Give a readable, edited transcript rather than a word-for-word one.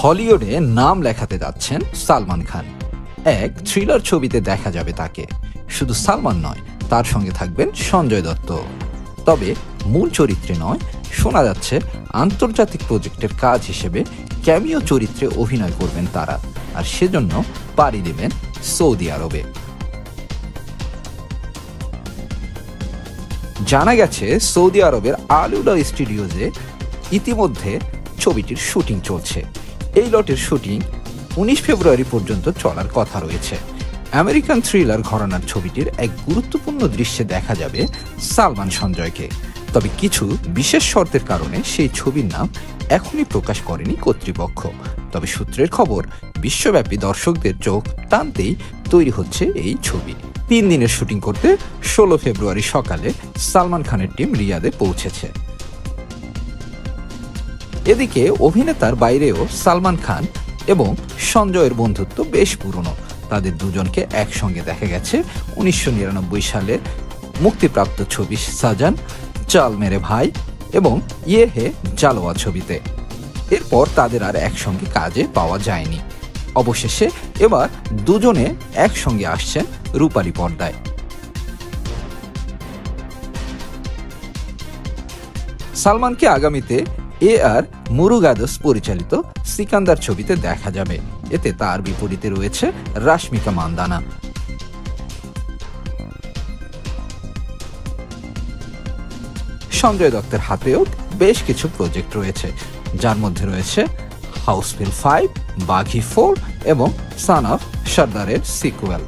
হলিউডে নাম লেখাতে যাচ্ছেন সালমান খান। এক থ্রিলার ছবিতে দেখা যাবে তাকে। শুধু সালমান নয়, তার সঙ্গে থাকবেন সঞ্জয় দত্ত। তবে মূল চরিত্রে নয়, শোনা যাচ্ছে আন্তর্জাতিক প্রজেক্টের কাজ হিসেবে ক্যামিও চরিত্রে অভিনয় করবেন তারা, আর সেজন্য পাড়ি দেবেন সৌদি আরবে। জানা গেছে সৌদি আরবের আলুডা স্টুডিওজে ইতিমধ্যে ছবিটির শুটিং চলছে। এই লটের শুটিং 19 ফেব্রুয়ারি পর্যন্ত চলার কথা রয়েছে। আমেরিকান থ্রিলার ঘরানার ছবিটির এক গুরুত্বপূর্ণ দৃশ্যে দেখা যাবে সালমান সঞ্জয়কে। তবে কিছু বিশেষ শর্তের কারণে সেই ছবির নাম এখনই প্রকাশ করেনি কর্তৃপক্ষ। তবে সূত্রের খবর, বিশ্বব্যাপী দর্শকদের চোখ টানতেই তৈরি হচ্ছে এই ছবি। 3 দিনের শুটিং করতে 16 ফেব্রুয়ারি সকালে সালমান খানের টিম রিয়াদে পৌঁছেছে। এদিকে অভিনেতার বাইরেও সালমান খান এবং সঞ্জয়ের বন্ধুত্ব বেশ পুরনো। তাদের দুজনকে একসঙ্গে দেখা গেছে 1999 সালে মুক্তিপ্রাপ্ত ছবি সাজান, চাল মেরে ভাই এবং ইয়ে হে জালোয়া ছবিতে। এরপর তাদের আর একসঙ্গে কাজে পাওয়া যায়নি। অবশেষে এবার দুজনে একসঙ্গে আসছেন রূপালী পর্দায়। সালমানকে আগামীতে আর মুরুগাদোস পরিচালিত সিকান্দার ছবিতে দেখা যাবে। এতে তার বিপরীতে রয়েছে রাশমিকা মান্দানা। সঞ্জয় দত্তের হাতেও বেশ কিছু প্রজেক্ট রয়েছে, যার মধ্যে রয়েছে হাউসফুল 5, বাঘি 4 এবং সান অফ সর্দারের সিকুয়েল।